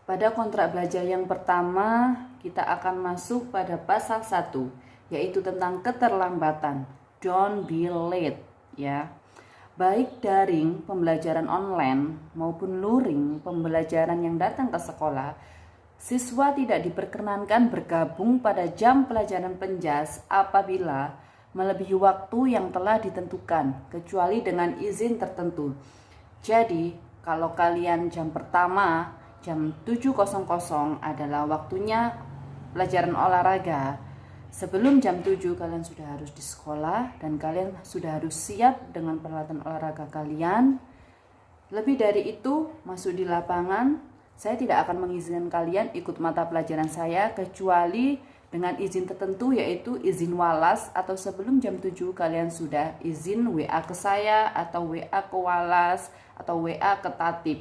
Pada kontrak belajar yang pertama, kita akan masuk pada pasal 1, yaitu tentang keterlambatan. Don't be late, ya. Baik daring pembelajaran online maupun luring pembelajaran yang datang ke sekolah, siswa tidak diperkenankan bergabung pada jam pelajaran penjas apabila melebihi waktu yang telah ditentukan, kecuali dengan izin tertentu. Jadi, kalau kalian jam pertama jam 7.00 adalah waktunya pelajaran olahraga. Sebelum jam 7 kalian sudah harus di sekolah dan kalian sudah harus siap dengan peralatan olahraga kalian. Lebih dari itu, masuk di lapangan, saya tidak akan mengizinkan kalian ikut mata pelajaran saya kecuali dengan izin tertentu, yaitu izin walas, atau sebelum jam 7 kalian sudah izin WA ke saya atau WA ke walas atau WA ke tatib.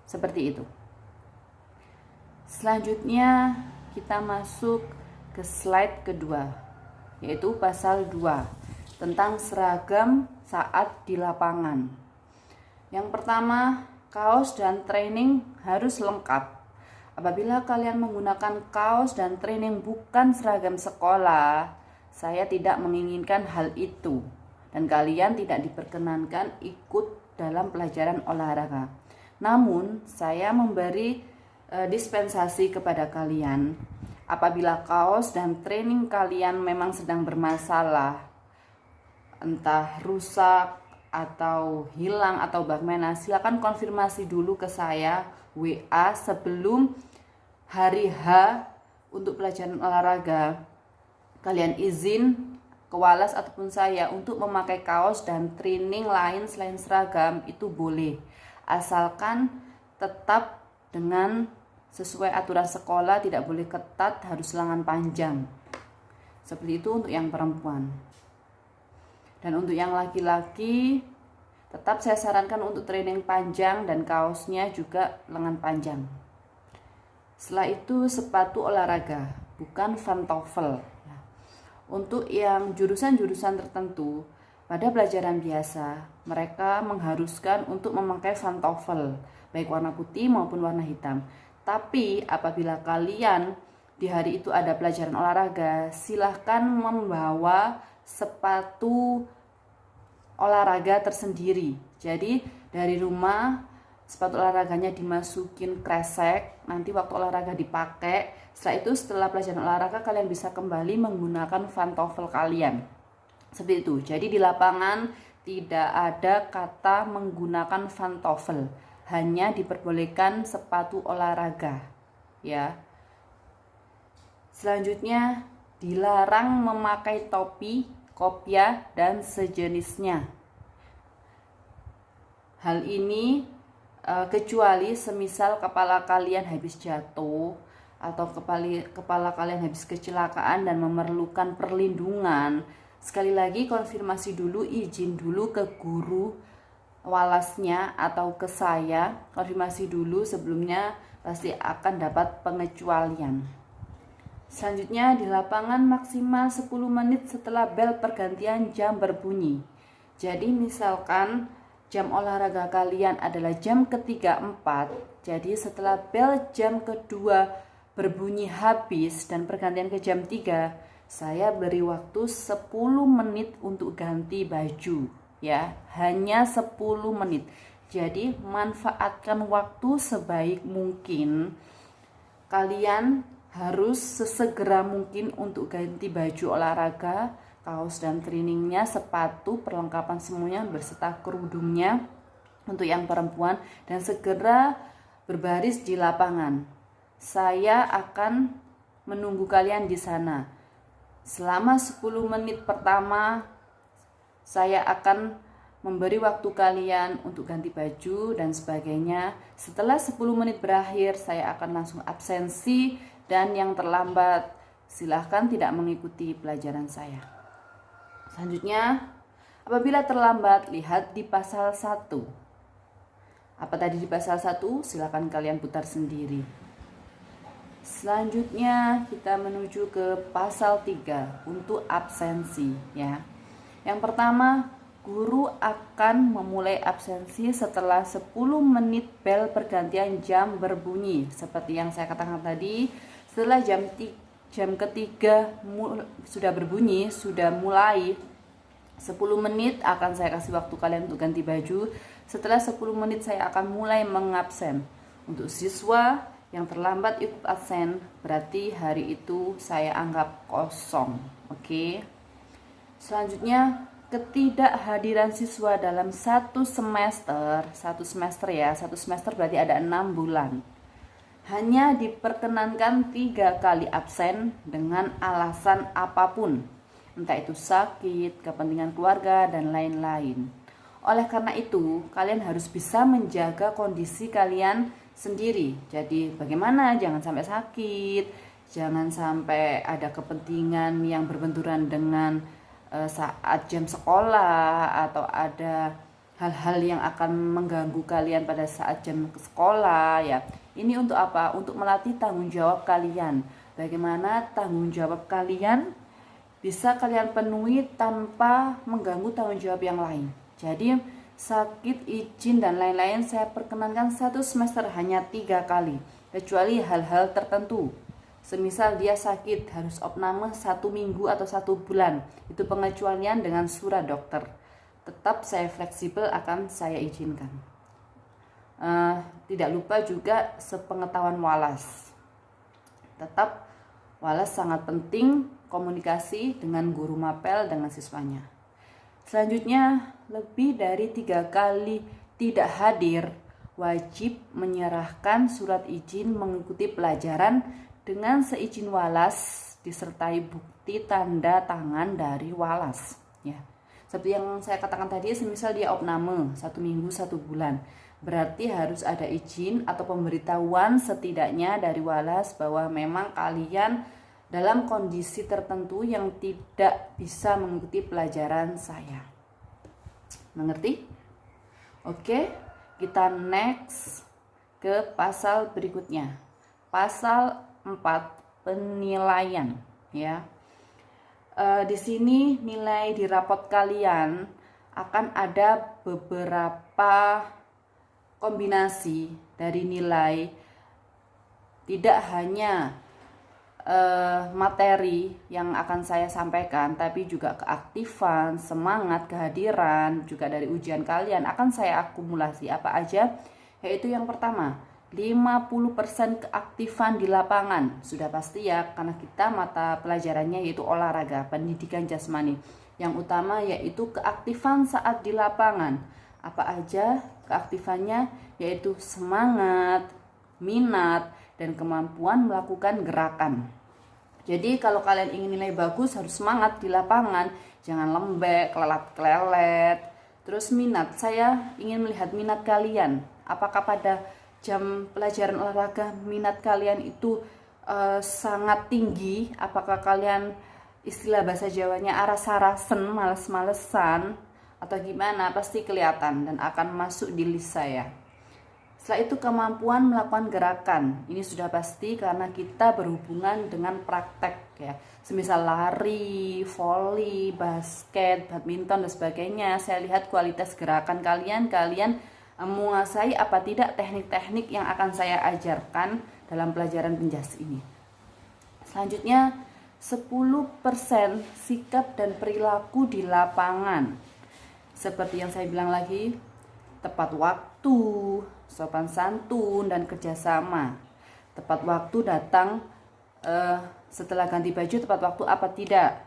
Seperti itu. Selanjutnya kita masuk ke slide kedua, yaitu pasal 2 tentang seragam saat di lapangan. Yang pertama, kaos dan training harus lengkap. Apabila kalian menggunakan kaos dan training bukan seragam sekolah, saya tidak menginginkan hal itu dan kalian tidak diperkenankan ikut dalam pelajaran olahraga. Namun, saya memberi dispensasi kepada kalian. Apabila kaos dan training kalian memang sedang bermasalah, entah rusak atau hilang atau bagaimana, silakan konfirmasi dulu ke saya WA sebelum hari H untuk pelajaran olahraga. Kalian izin ke walas ataupun saya untuk memakai kaos dan training lain selain seragam, itu boleh, asalkan tetap dengan sesuai aturan sekolah, tidak boleh ketat, harus lengan panjang. Seperti itu untuk yang perempuan. Dan untuk yang laki-laki, tetap saya sarankan untuk training panjang dan kaosnya juga lengan panjang. Setelah itu sepatu olahraga, bukan pantofel. Untuk yang jurusan-jurusan tertentu, pada pelajaran biasa, mereka mengharuskan untuk memakai pantofel, baik warna putih maupun warna hitam. Tapi apabila kalian di hari itu ada pelajaran olahraga, silahkan membawa sepatu olahraga tersendiri. Jadi dari rumah sepatu olahraganya dimasukin kresek, nanti waktu olahraga dipakai. Setelah itu, setelah pelajaran olahraga, kalian bisa kembali menggunakan pantofel kalian. Seperti itu. Jadi di lapangan tidak ada kata menggunakan pantofel, hanya diperbolehkan sepatu olahraga, ya. Selanjutnya, dilarang memakai topi, kopiah, dan sejenisnya. Hal ini kecuali semisal kepala kalian habis jatuh atau kepala kalian habis kecelakaan dan memerlukan perlindungan. Sekali lagi konfirmasi dulu, izin dulu ke guru walasnya atau ke saya, konfirmasi dulu sebelumnya, pasti akan dapat pengecualian. Selanjutnya, di lapangan maksimal 10 menit setelah bel pergantian jam berbunyi. Jadi misalkan jam olahraga kalian adalah jam ke-3-4, jadi setelah bel jam kedua berbunyi habis dan pergantian ke jam 3, saya beri waktu 10 menit untuk ganti baju, ya, hanya 10 menit. Jadi manfaatkan waktu sebaik mungkin. Kalian harus sesegera mungkin untuk ganti baju olahraga, kaos dan trainingnya, sepatu, perlengkapan semuanya berserta kerudungnya untuk yang perempuan, dan segera berbaris di lapangan. Saya akan menunggu kalian di sana. Selama 10 menit pertama, saya akan memberi waktu kalian untuk ganti baju dan sebagainya. Setelah 10 menit berakhir, saya akan langsung absensi, dan yang terlambat silahkan tidak mengikuti pelajaran saya. Selanjutnya, apabila terlambat, lihat di pasal 1. Apa tadi di pasal 1? Silahkan kalian putar sendiri. Selanjutnya kita menuju ke pasal 3 untuk absensi, ya. Yang pertama, guru akan memulai absensi setelah 10 menit bel pergantian jam berbunyi. Seperti yang saya katakan tadi, setelah jam ketiga sudah berbunyi, sudah mulai 10 menit akan saya kasih waktu kalian untuk ganti baju. Setelah 10 menit saya akan mulai mengabsen. Untuk siswa yang terlambat ikut absen, berarti hari itu saya anggap kosong. Oke. Selanjutnya, ketidakhadiran siswa dalam satu semester berarti ada 6 bulan. Hanya diperkenankan 3 kali absen dengan alasan apapun, entah itu sakit, kepentingan keluarga, dan lain-lain. Oleh karena itu, kalian harus bisa menjaga kondisi kalian sendiri. Jadi bagaimana? Jangan sampai sakit, jangan sampai ada kepentingan yang berbenturan dengan saat jam sekolah, atau ada hal-hal yang akan mengganggu kalian pada saat jam sekolah ya. Ini untuk apa? Untuk melatih tanggung jawab kalian. Bagaimana tanggung jawab kalian bisa kalian penuhi tanpa mengganggu tanggung jawab yang lain. Jadi sakit, izin, dan lain-lain saya perkenankan satu semester hanya 3 kali, kecuali hal-hal tertentu. Semisal dia sakit harus opname 1 minggu atau 1 bulan, itu pengecualian dengan surat dokter. Tetap saya fleksibel, akan saya izinkan. Tidak lupa juga sepengetahuan Wallace. Tetap Wallace sangat penting komunikasi dengan guru mapel dengan siswanya. Selanjutnya, lebih dari 3 kali tidak hadir, wajib menyerahkan surat izin mengikuti pelajaran dengan seizin Wallace disertai bukti tanda tangan dari Wallace ya. Seperti yang saya katakan tadi, semisal dia opname 1 minggu 1 bulan, berarti harus ada izin atau pemberitahuan setidaknya dari Wallace bahwa memang kalian dalam kondisi tertentu yang tidak bisa mengikuti pelajaran saya. Mengerti? Oke, kita next ke pasal berikutnya. Pasal 4, penilaian ya. Di sini nilai di rapot kalian akan ada beberapa kombinasi dari nilai, tidak hanya materi yang akan saya sampaikan, tapi juga keaktifan, semangat, kehadiran, juga dari ujian kalian akan saya akumulasi apa aja, yaitu yang pertama 50% keaktifan di lapangan. Sudah pasti ya, karena kita mata pelajarannya yaitu olahraga, pendidikan jasmani. Yang utama yaitu keaktifan saat di lapangan. Apa aja keaktifannya? Yaitu semangat, minat, dan kemampuan melakukan gerakan. Jadi kalau kalian ingin nilai bagus harus semangat di lapangan, jangan lembek, kelelat-kelelet. Terus minat, saya ingin melihat minat kalian. Apakah pada jam pelajaran olahraga minat kalian itu sangat tinggi? Apakah kalian, istilah bahasa Jawanya, aras-arasen, males-malesan, atau gimana? Pasti kelihatan dan akan masuk di list saya. Setelah itu kemampuan melakukan gerakan. Ini sudah pasti karena kita berhubungan dengan praktek ya. Semisal lari, voli, basket, badminton, dan sebagainya. Saya lihat kualitas gerakan kalian menguasai apa tidak teknik-teknik yang akan saya ajarkan dalam pelajaran penjas ini. Selanjutnya 10% sikap dan perilaku di lapangan. Seperti yang saya bilang lagi, tepat waktu, sopan santun, dan kerjasama. Tepat waktu datang setelah ganti baju, tepat waktu apa tidak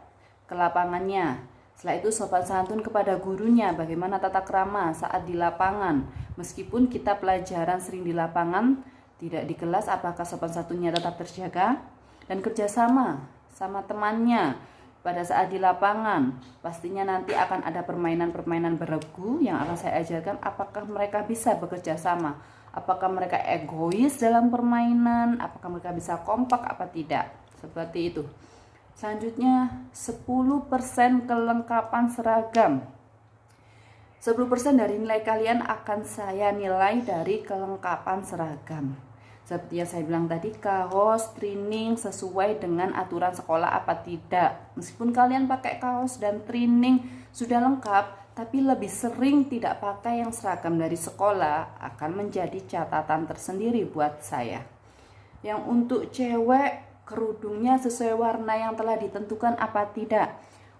ke lapangannya. Setelah itu sopan santun kepada gurunya, bagaimana tata krama saat di lapangan. Meskipun kita pelajaran sering di lapangan, tidak di kelas, apakah sopan santunnya tetap terjaga? Dan kerjasama sama temannya pada saat di lapangan. Pastinya nanti akan ada permainan-permainan beregu yang akan saya ajarkan. Apakah mereka bisa bekerja sama? Apakah mereka egois dalam permainan? Apakah mereka bisa kompak apa tidak? Seperti itu. Selanjutnya 10% kelengkapan seragam. 10% dari nilai kalian akan saya nilai dari kelengkapan seragam. Seperti yang saya bilang tadi, kaos, training sesuai dengan aturan sekolah apa tidak. Meskipun kalian pakai kaos dan training sudah lengkap, tapi lebih sering tidak pakai yang seragam dari sekolah akan menjadi catatan tersendiri buat saya. Yang untuk cewek, kerudungnya sesuai warna yang telah ditentukan apa tidak?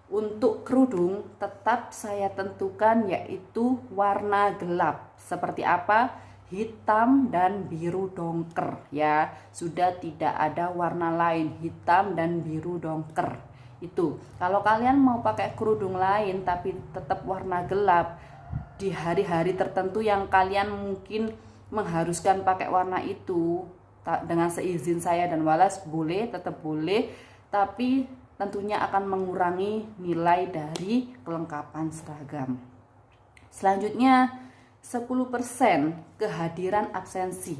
Untuk kerudung tetap saya tentukan yaitu warna gelap. Seperti apa? Hitam dan biru dongker ya. Sudah tidak ada warna lain, hitam dan biru dongker. Itu kalau kalian mau pakai kerudung lain tapi tetap warna gelap di hari-hari tertentu yang kalian mungkin mengharuskan pakai warna itu, dengan seizin saya dan Wallace boleh, tetap boleh, tapi tentunya akan mengurangi nilai dari kelengkapan seragam. Selanjutnya 10% kehadiran absensi.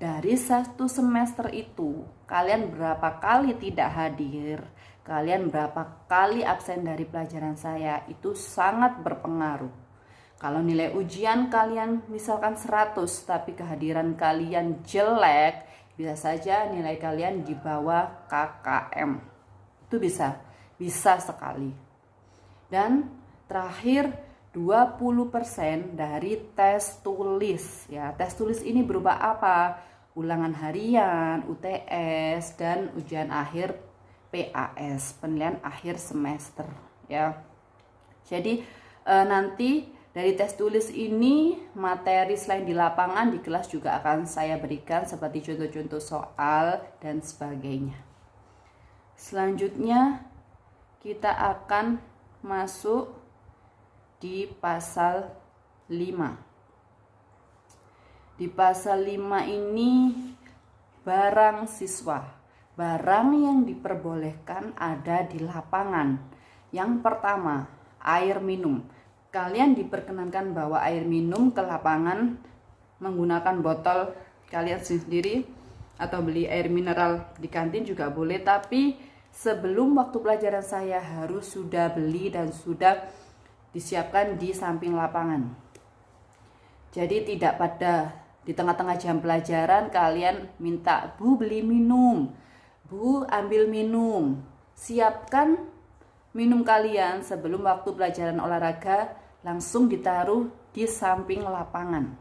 Dari satu semester itu, kalian berapa kali tidak hadir, kalian berapa kali absen dari pelajaran saya, itu sangat berpengaruh. Kalau nilai ujian kalian misalkan 100, tapi kehadiran kalian jelek, bisa saja nilai kalian di bawah KKM. Itu bisa sekali. Dan terakhir 20% dari tes tulis ya. Tes tulis ini berupa apa? Ulangan harian, UTS, dan ujian akhir PAS, penilaian akhir semester ya. Jadi nanti dari tes tulis ini materi selain di lapangan di kelas juga akan saya berikan seperti contoh-contoh soal dan sebagainya. Selanjutnya kita akan masuk di pasal 5. Di pasal 5 ini barang siswa. Barang yang diperbolehkan ada di lapangan. Yang pertama, air minum. Kalian diperkenankan bawa air minum ke lapangan menggunakan botol kalian sendiri atau beli air mineral di kantin juga boleh, tapi sebelum waktu pelajaran saya harus sudah beli dan sudah disiapkan di samping lapangan. Jadi tidak pada di tengah-tengah jam pelajaran kalian minta, "Bu, beli minum. Bu, ambil minum." Siapkan minum kalian sebelum waktu pelajaran olahraga, langsung ditaruh di samping lapangan.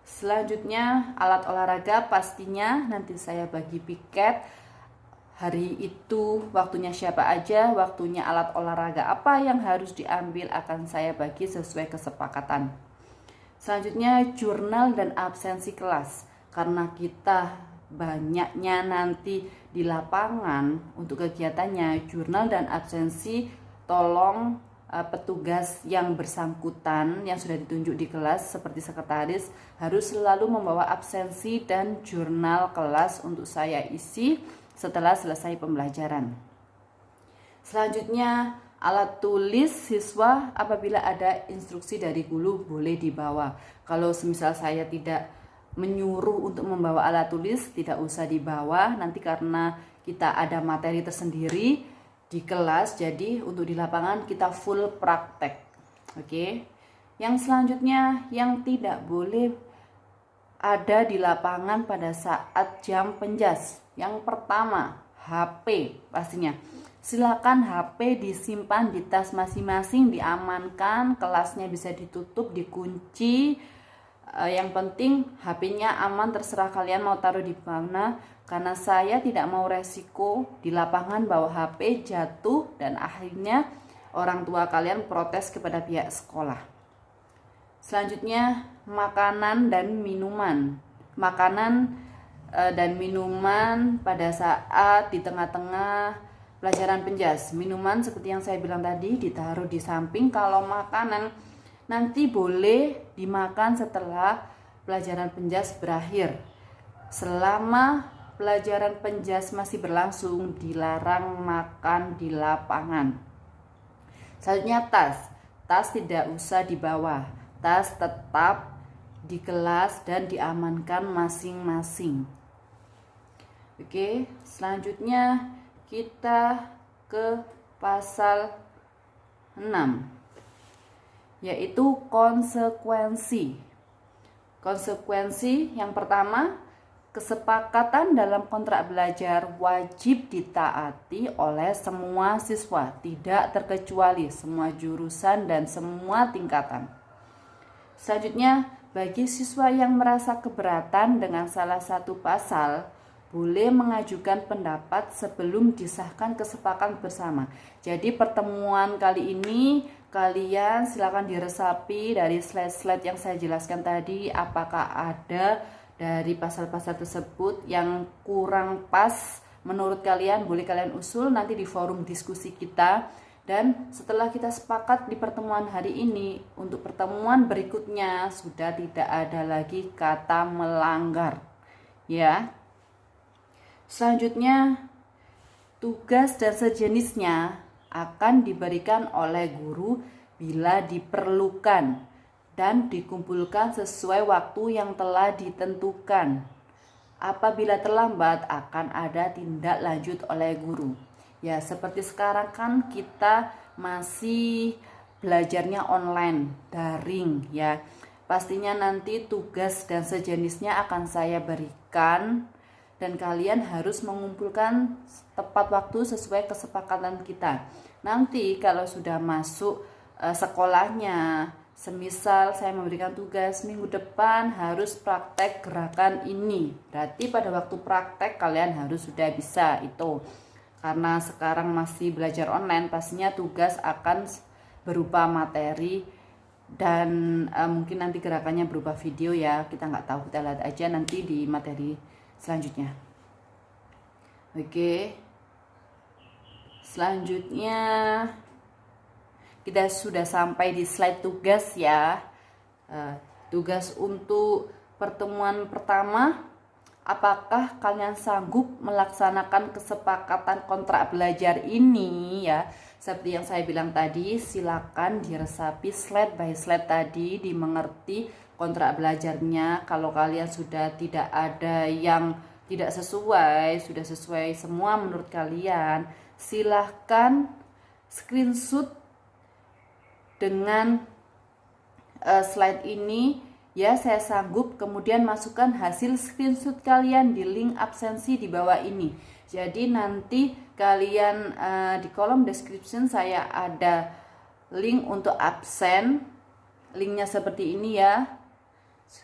Selanjutnya alat olahraga pastinya nanti saya bagi piket. Hari itu waktunya siapa aja, waktunya alat olahraga apa yang harus diambil akan saya bagi sesuai kesepakatan. Selanjutnya jurnal dan absensi kelas. Karena kita banyaknya nanti di lapangan untuk kegiatannya, jurnal dan absensi tolong petugas yang bersangkutan yang sudah ditunjuk di kelas seperti sekretaris harus selalu membawa absensi dan jurnal kelas untuk saya isi setelah selesai pembelajaran. Selanjutnya alat tulis siswa apabila ada instruksi dari guru boleh dibawa. Kalau semisal saya tidak menyuruh untuk membawa alat tulis, tidak usah dibawa nanti karena kita ada materi tersendiri di kelas, jadi untuk di lapangan kita full praktek. Oke. Yang selanjutnya yang tidak boleh ada di lapangan pada saat jam penjas. Yang pertama, HP pastinya. Silakan HP disimpan di tas masing-masing, diamankan, kelasnya bisa ditutup, dikunci. Yang penting HP-nya aman, terserah kalian mau taruh di mana, karena saya tidak mau resiko di lapangan bawa HP jatuh dan akhirnya orang tua kalian protes kepada pihak sekolah. Selanjutnya makanan dan minuman. Makanan dan minuman pada saat di tengah-tengah pelajaran penjas. Minuman seperti yang saya bilang tadi ditaruh di samping. Kalau makanan nanti boleh dimakan setelah pelajaran penjas berakhir. Selama pelajaran penjas masih berlangsung dilarang makan di lapangan. Selanjutnya tas. Tas tidak usah dibawa. Tas tetap di kelas dan diamankan masing-masing. Oke, selanjutnya kita ke pasal 6, yaitu konsekuensi. Konsekuensi yang pertama, Kesepakatan dalam kontrak belajar wajib ditaati oleh semua siswa, tidak terkecuali, semua jurusan dan semua tingkatan. Selanjutnya, bagi siswa yang merasa keberatan dengan salah satu pasal, boleh mengajukan pendapat sebelum disahkan kesepakatan bersama. Jadi pertemuan kali ini kalian silakan diresapi dari slide-slide yang saya jelaskan tadi, apakah ada dari pasal-pasal tersebut yang kurang pas menurut kalian, boleh kalian usul nanti di forum diskusi kita. Dan setelah kita sepakat di pertemuan hari ini, untuk pertemuan berikutnya sudah tidak ada lagi kata melanggar, ya. Selanjutnya, tugas dan sejenisnya akan diberikan oleh guru bila diperlukan dan dikumpulkan sesuai waktu yang telah ditentukan. Apabila terlambat akan ada tindak lanjut oleh guru. Ya, seperti sekarang kan kita masih belajarnya online, daring ya. Pastinya nanti tugas dan sejenisnya akan saya berikan dan kalian harus mengumpulkan tepat waktu sesuai kesepakatan kita. Nanti kalau sudah masuk sekolahnya, semisal saya memberikan tugas minggu depan harus praktek gerakan ini, berarti pada waktu praktek kalian harus sudah bisa itu. Karena sekarang masih belajar online, pastinya tugas akan berupa materi dan mungkin nanti gerakannya berupa video ya, kita nggak tahu, kita lihat aja nanti di materi selanjutnya. Oke, selanjutnya kita sudah sampai di slide tugas ya. Tugas untuk pertemuan pertama, apakah kalian sanggup melaksanakan kesepakatan kontrak belajar ini ya? Seperti yang saya bilang tadi, silakan diresapi slide by slide tadi, dimengerti kontrak belajarnya. Kalau kalian sudah tidak ada yang tidak sesuai, sudah sesuai semua menurut kalian, silahkan screenshot dengan slide ini ya, saya sanggup, kemudian masukkan hasil screenshot kalian di link absensi di bawah ini. Jadi nanti kalian di kolom description saya ada link untuk absen, linknya seperti ini ya,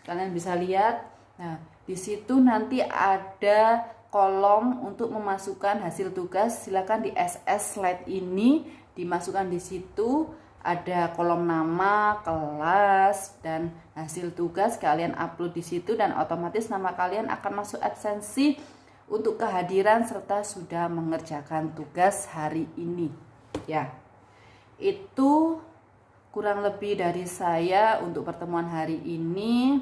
kalian bisa lihat. Nah, di situ nanti ada kolom untuk memasukkan hasil tugas, silakan di SS slide ini dimasukkan di situ. Ada kolom nama, kelas, dan hasil tugas kalian upload di situ dan otomatis nama kalian akan masuk absensi untuk kehadiran serta sudah mengerjakan tugas hari ini. Ya, itu kurang lebih dari saya untuk pertemuan hari ini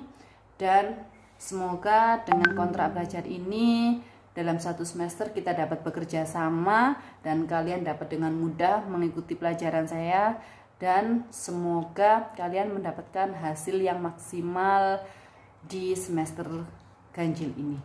dan semoga dengan kontrak belajar ini dalam satu semester kita dapat bekerja sama dan kalian dapat dengan mudah mengikuti pelajaran saya. Dan semoga kalian mendapatkan hasil yang maksimal di semester ganjil ini.